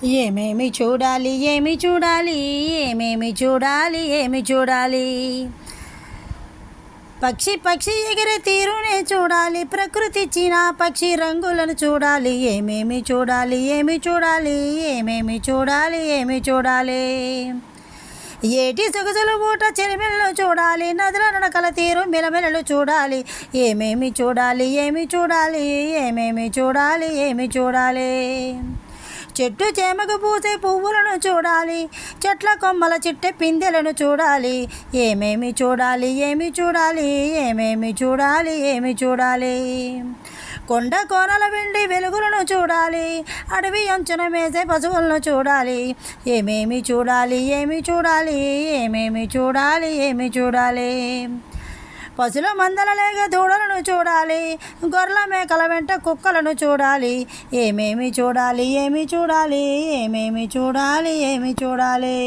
ఏమేమి చూడాలి ఏమి చూడాలి ఏమేమి చూడాలి ఏమి చూడాలి. పక్షి పక్షి ఎగిరే తీరునే చూడాలి, ప్రకృతి ఇచ్చిన పక్షి రంగులను చూడాలి. ఏమేమి చూడాలి ఏమి చూడాలి ఏమేమి చూడాలి ఏమి చూడాలి. ఏటి సొగసులు ఊట చెలిమెలను చూడాలి, నదుల నడకల తీరు మిలమిలలు చూడాలి. ఏమేమి చూడాలి ఏమి చూడాలి ఏమేమి చూడాలి ఏమి చూడాలి. చెట్టు చేమకు పూసే పువ్వులను చూడాలి, చెట్ల కొమ్మల చిట్టె పిందెలను చూడాలి. ఏమేమి చూడాలి ఏమి చూడాలి ఏమేమి చూడాలి ఏమి చూడాలి. కొండ కోనల వెండి వెలుగులను చూడాలి, అడవి అంచున మేసే పశువులను చూడాలి. ఏమేమి చూడాలి ఏమి చూడాలి ఏమేమి చూడాలి ఏమి చూడాలి. పశుల మందల లేక దూడలను చూడాలి, గొర్రెల మేకల వెంట కుక్కలను చూడాలి. ఏమేమి చూడాలి ఏమి చూడాలి ఏమేమి చూడాలి ఏమి చూడాలి.